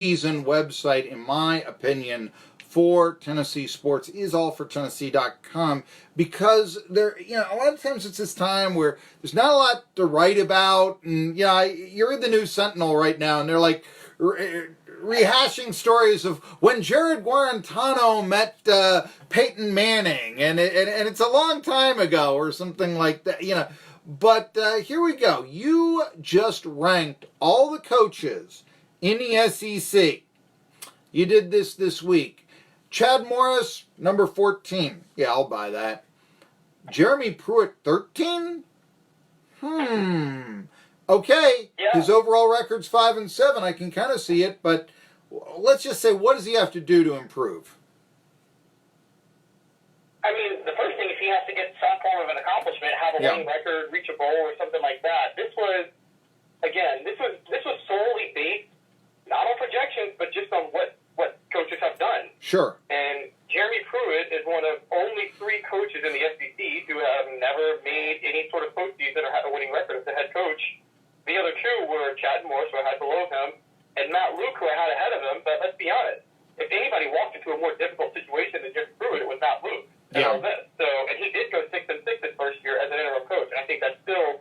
season website, in my opinion, for Tennessee sports is allfortennessee.com, because there, a lot of times it's this time where there's not a lot to write about, and you're in the News Sentinel right now, and they're like rehashing stories of when Jared Guarantano met Peyton Manning, and it's a long time ago or something like that, But here we go. You just ranked all the coaches in the SEC. You did this week. Chad Morris, number 14. Yeah, I'll buy that. Jeremy Pruitt, 13? Okay. Yeah. His overall record's 5-7. I can kind of see it, but let's just say, what does he have to do to improve? I mean, the first thing is he has to get some form of an accomplishment, have a winning record, reach a goal, or something like that. This was solely based not on projections, but just on what coaches have done. Sure. And Jeremy Pruitt is one of only 3 coaches in the SEC who have never made any sort of postseason or had a winning record as a head coach. The other 2 were Chad Morris, who I had below him, and Matt Luke, who I had ahead of him. But let's be honest, if anybody walked into a more difficult situation than Jeremy Pruitt, it was Matt Luke. Yeah. And he did go 6-6 his first year as an interim coach, and I think that still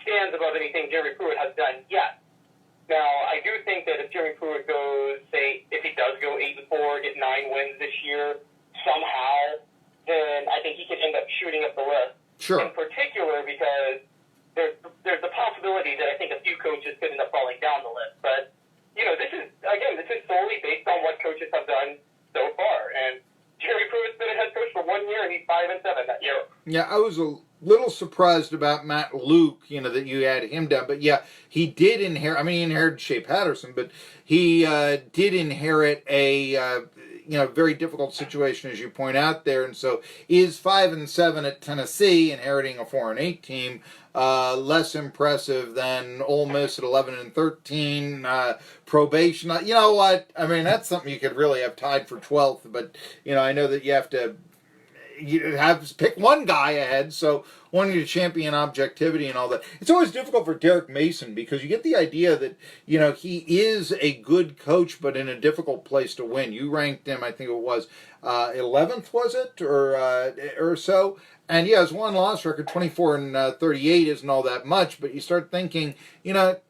stands above anything Jeremy Pruitt has done yet. Now, I do think that if Jeremy Pruitt goes, say, if he does go 8-4, get 9 wins this year somehow, then I think he could end up shooting up the list. Sure. In particular, because there's the possibility that I think a few coaches could end up falling down the list. But this is solely based on what coaches have done so far, and Jeremy Pruitt's been a head coach for 1 year, and he's 5-7 that year. Yeah, I was a little surprised about Matt Luke, that you had him down. But yeah, he did inherit. I mean, he inherited Shea Patterson, but he did inherit a very difficult situation, as you point out there. And so is 5-7 at Tennessee, inheriting a 4-8 team. Less impressive than Ole Miss at 11-13, probation. You know what? I mean, that's something you could really have tied for 12th, but I know that you have to pick one guy ahead, so wanting to champion objectivity and all that. It's always difficult for Derek Mason, because you get the idea that he is a good coach, but in a difficult place to win. You ranked him, I think it was 11th, was it, or so? And yeah, his 1-loss record, 24-38, isn't all that much. But you start thinking, the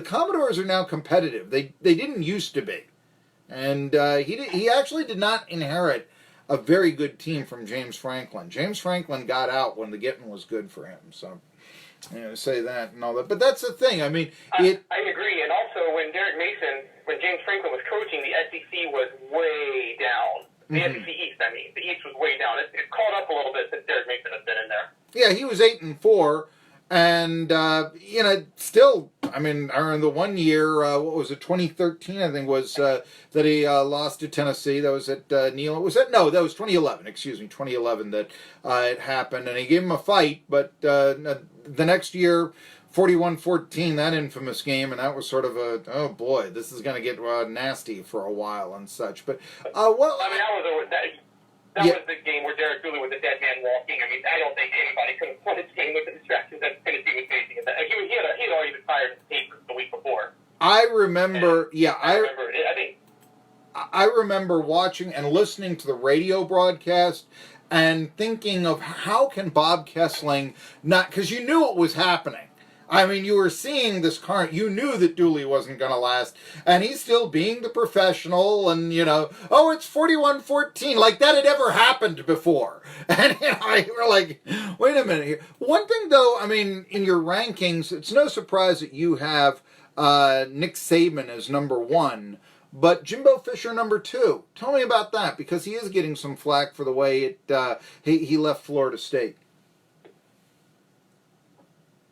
Commodores are now competitive. They didn't used to be, and he actually did not inherit a very good team from James Franklin. James Franklin got out when the getting was good for him. So, say that and all that. But that's the thing. I mean, I agree. And also, when James Franklin was coaching, the SEC was way down. The SEC East, the East was way down. It caught up a little bit since Derek Mason has been in there. Yeah, he was 8-4, and still. I mean, the 1 year, what was it, 2013? I think was that he lost to Tennessee. That was at Neal. Was that no? That was 2011. Excuse me, 2011 that it happened, and he gave him a fight. But the next year, 41-14, that infamous game, and that was sort of oh boy, this is going to get nasty for a while and such. But that was the game where Derek Dooley was a dead man walking. I mean, I don't think anybody could have won this game with the distractions that Tennessee was facing. He had already been fired the week before. I remember. I remember watching and listening to the radio broadcast and thinking of how can Bob Kessling not, because you knew it was happening. I mean, you were seeing this current, you knew that Dooley wasn't going to last, and he's still being the professional, and, it's 41-14, like that had ever happened before. And, we're like, wait a minute here. One thing, though, I mean, in your rankings, it's no surprise that you have Nick Saban as number 1, but Jimbo Fisher number 2. Tell me about that, because he is getting some flack for the way he left Florida State.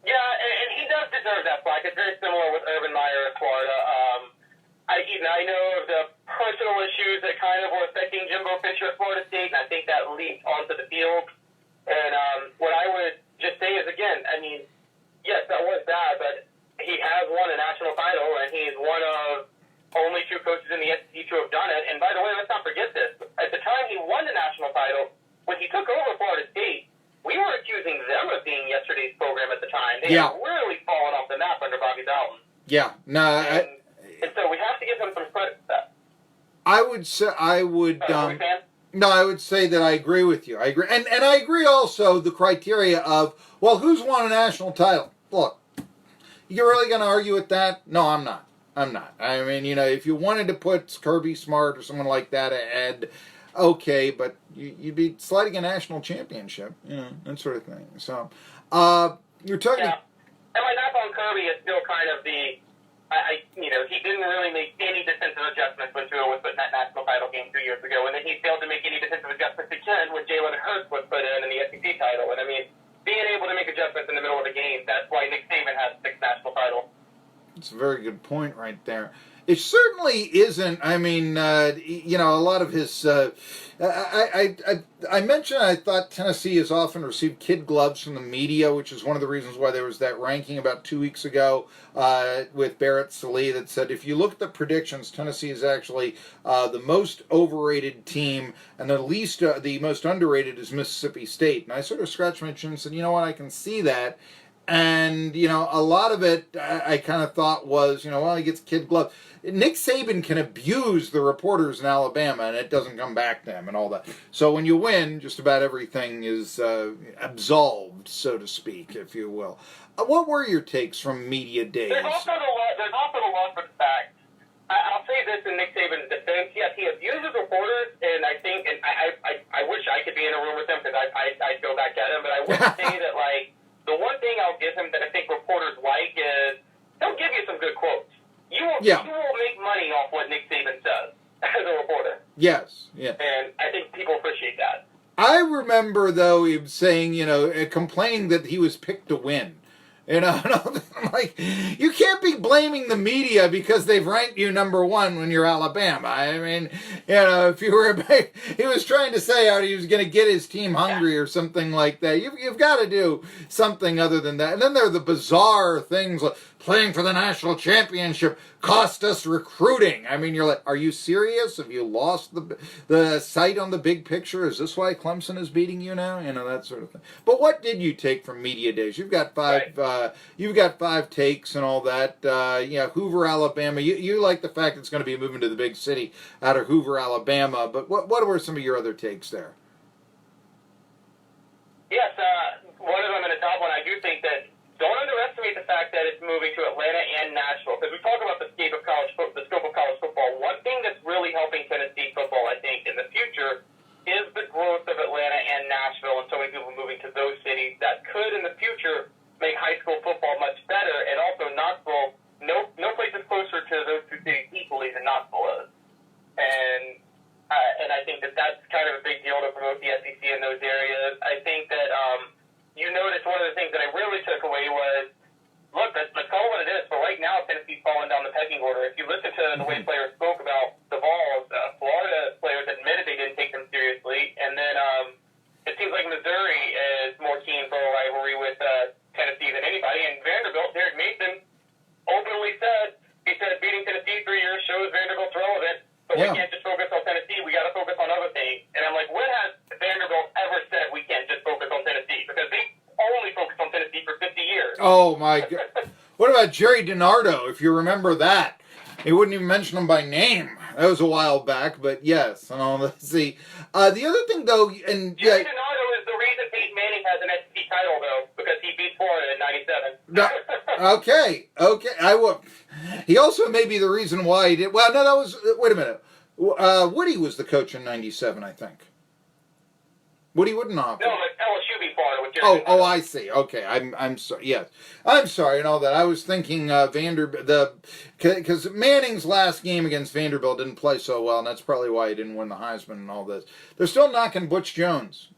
Yeah, and he does deserve that flack. It's very similar with Urban Meyer at Florida. I know of the personal issues that kind of were affecting Jimbo Fisher at Florida State, and I think that leaked onto the field. And what I would just say is, again, I mean, yes, that was bad, but he has won a national title, and he's one of only 2 coaches in the SEC to have done it. And by the way, let's not forget this. At the time he won the national title, when he took over Florida State, we were accusing them of being yesterday's program at the time. They had really fallen off the map under Bobby Bowden. Yeah. No, and so we have to give him some credit I would say I would. Are we fans? No, I would say that I agree with you. I agree, and I agree also the criteria of, well, who's won a national title? Look, you're really going to argue with that? No, I'm not. I'm not. I mean, if you wanted to put Kirby Smart or someone like that ahead, okay, but you'd be sliding a national championship, that sort of thing. So, you're talking. Yeah. And my knock on Kirby is still kind of he didn't really make any defensive adjustments when Tua was put in that national title game 2 years ago, and then he failed to make any defensive adjustments again when Jalen Hurts was put in the SEC title. And I mean, being able to make adjustments in the middle of the game, that's why Nick Saban has 6 national titles. That's a very good point right there. It certainly isn't. I mean, a lot of his. I mentioned I thought Tennessee has often received kid gloves from the media, which is one of the reasons why there was that ranking about 2 weeks ago with Barrett Sallee that said if you look at the predictions, Tennessee is actually the most overrated team, and the most underrated is Mississippi State. And I sort of scratched my chin and said, you know what, I can see that. And, a lot of it I kind of thought was, well, he gets kid gloves. Nick Saban can abuse the reporters in Alabama, and it doesn't come back to him and all that. So when you win, just about everything is absolved, so to speak, if you will. What were your takes from media days? There's also the love for the fact. I'll say this in Nick Saban's defense. Yes, he abuses reporters, and I think, and I wish I could be in a room with him because I'd go back at him, but I would say that, the one thing I'll give him that I think reporters like is he'll give you some good quotes. You will make money off what Nick Saban says as a reporter. Yes, yeah. And I think people appreciate that. I remember, though, him saying, complaining that he was picked to win. And I'm like, you can't be blaming the media because they've ranked you number 1 when you're Alabama. I mean, if you were, he was trying to say how he was going to get his team hungry or something like that. You've got to do something other than that. And then there are the bizarre things like playing for the national championship cost us recruiting. I mean, you're like, are you serious? Have you lost the sight on the big picture? Is this why Clemson is beating you now? That sort of thing. But what did you take from media days? You've got 5. Right. You've got 5 takes and all that. Hoover, Alabama. You like the fact it's going to be moving to the big city out of Hoover, Alabama. But what were some of your other takes there? Yes, one of them in the top one. I do think that don't underestimate the fact that it's moving to Atlanta and Nashville, because we talk about the scope of college football. One thing that's really helping Tennessee football, I think, in the future is the growth of Atlanta and Nashville, and so many people moving to those cities that could, in the future, make high school football much better. And also Knoxville, no place is closer to those 2 cities equally than Knoxville is. And I think that that's kind of a big deal to promote the SEC in those areas. I think that you notice one of the things that I really took away was, look, let's call it what it is. But right now, Tennessee's falling down the pecking order. If you listen to the way players spoke about the Vols, Florida players admitted they didn't take them seriously. And then it seems like Missouri is more keen for a rivalry with Tennessee than anybody. And Vanderbilt, Derek Mason, openly said, beating Tennessee 3 years shows Vanderbilt's relevant. But we can't just focus on Tennessee. We got to focus on other things. And I'm like, when has Vanderbilt ever said we can't just focus on Tennessee? Because they only focused on Tennessee for 50 years. Oh, my God. What about Jerry DiNardo, if you remember that? He wouldn't even mention him by name. That was a while back, but yes. Let's see. The other thing, though, and Jerry DiNardo is the reason Peyton Manning has an SEC title, though, because he beat Florida in '97. Okay. I will. He also may be the reason why he did. Well, no, that was. Wait a minute. Woody was the coach in '97, I think. Woody Woodenhoff. No, but LSU beat Florida with Jerry. Oh, I see. Okay, I'm sorry. Yes, I'm sorry and all that. I was thinking because Manning's last game against Vanderbilt didn't play so well, and that's probably why he didn't win the Heisman and all this. They're still knocking Butch Jones.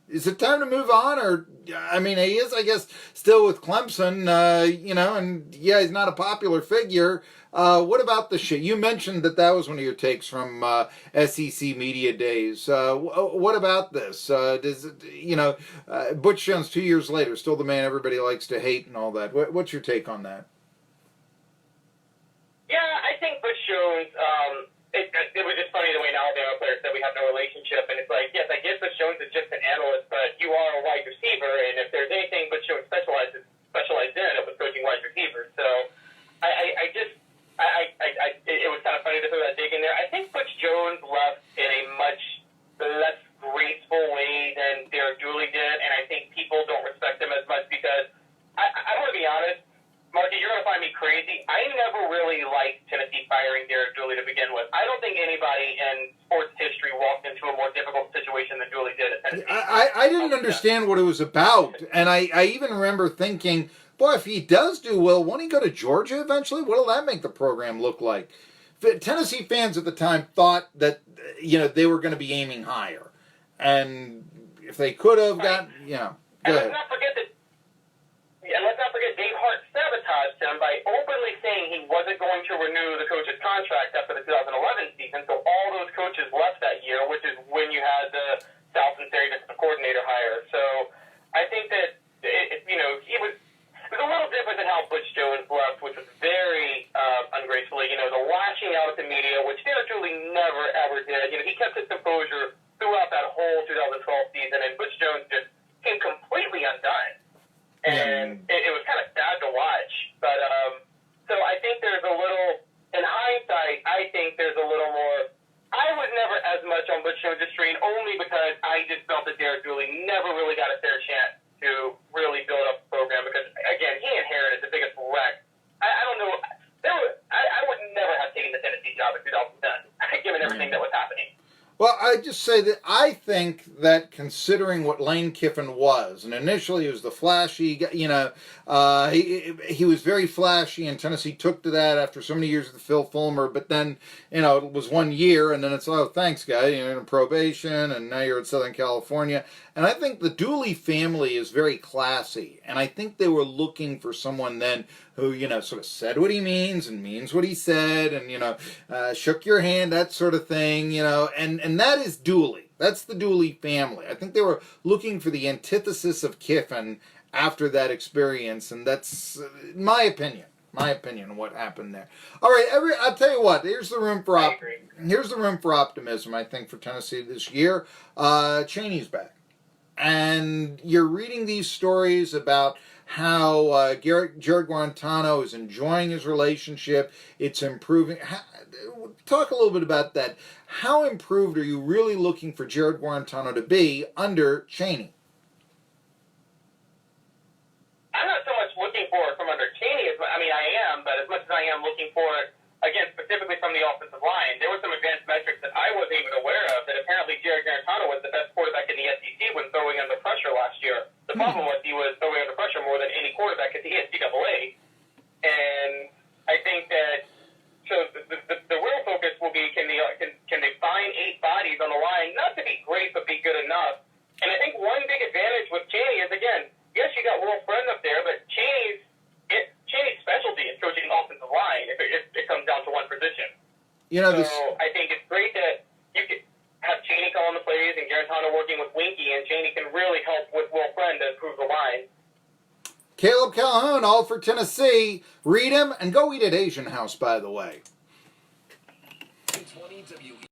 Is it time to move on, or I mean, he is, I guess, still with Clemson, and yeah, he's not a popular figure. What about the shit? You mentioned that was one of your takes from SEC media days. What about this? Does it, Butch Jones 2 years later, still the man everybody likes to hate and all that. What's your take on that? Yeah, I think Butch Jones. It was just funny the way an Alabama player said we have no relationship, and it's like, yes, I guess Butch Jones is just an analyst, but you are a wide receiver, and if there's anything Butch Jones specialized in, it was coaching wide receivers. So it was kind of funny to throw that dig in there. I think Butch Jones left in a much less graceful way than Derek Dooley did, and I think people don't respect him as much because I want to be honest, Marky, you're going to find me crazy. I never really liked Tennessee firing Derek Dooley to begin with. I don't think anybody in sports history walked into a more difficult situation than Dooley did at Tennessee. I didn't understand what it was about, and I even remember thinking, boy, if he does do well, won't he go to Georgia eventually? What'll that make the program look like? Tennessee fans at the time thought that, they were going to be aiming higher. And if they could have got, go ahead. Let's not forget Dave Hart sabotaged him by openly saying he wasn't going to renew the coach's contract after the 2011 season, so all those coaches left that year, which is when you had the South Cincinnati defensive coordinator hire. So I think that, he was a little different than how Butch Jones left, which was very ungracefully, the lashing out at the media, which Derek Dooley never, ever did. He kept his composure throughout that whole 2012 season, and Butch Jones just came completely undone. And it was kind of sad to watch. But so I think there's a little, in hindsight, I think there's a little more. I was never as much on Butch Jones' train only because I just felt that Derek Dooley never really got a fair chance to really build up the program because, again, he inherited the biggest wreck. I don't know. I would never have taken the Tennessee job in 2010, given everything that was happening. Well, I just say that I think that considering what Lane Kiffin was, and initially he was the flashy, he was very flashy, and Tennessee took to that after so many years with Phil Fulmer, but then, it was 1 year, and then it's, oh, thanks, guy, you're in probation, and now you're in Southern California. And I think the Dooley family is very classy, and I think they were looking for someone then who, sort of said what he means and means what he said, and, shook your hand, that sort of thing, and that is Dooley. That's the Dooley family. I think they were looking for the antithesis of Kiffin after that experience, and that's my opinion of what happened there. All right, I'll tell you what, here's the room for optimism, I think, for Tennessee this year. Chaney's back. And you're reading these stories about how Jared Guarantano is enjoying his relationship. It's improving. Talk a little bit about that. How improved are you really looking for Jared Guarantano to be under Chaney? I'm not so much looking for it from under Chaney. I am, but as much as I am looking for it, again, specifically from the offensive line, there were some advanced metrics that I wasn't even aware of that apparently Jared Guarantano was the best quarterback in the SEC when throwing under pressure last year. The problem was he was throwing under pressure more than any quarterback at the NCAA. And I think that the real focus will be can they find 8 bodies on the line, not to be great, but be good enough. And I think one big advantage with Chaney is, again, yes, you got Will Friend up there, but Chaney's specialty is coaching offensive line if it comes down to one position. So I think it's great that you can have Chaney calling the plays and Guarantano working with Winky, and Chaney can really help with Will Friend to improve the line. Caleb Calhoun, all for Tennessee. Read him and go eat at Asian House, by the way.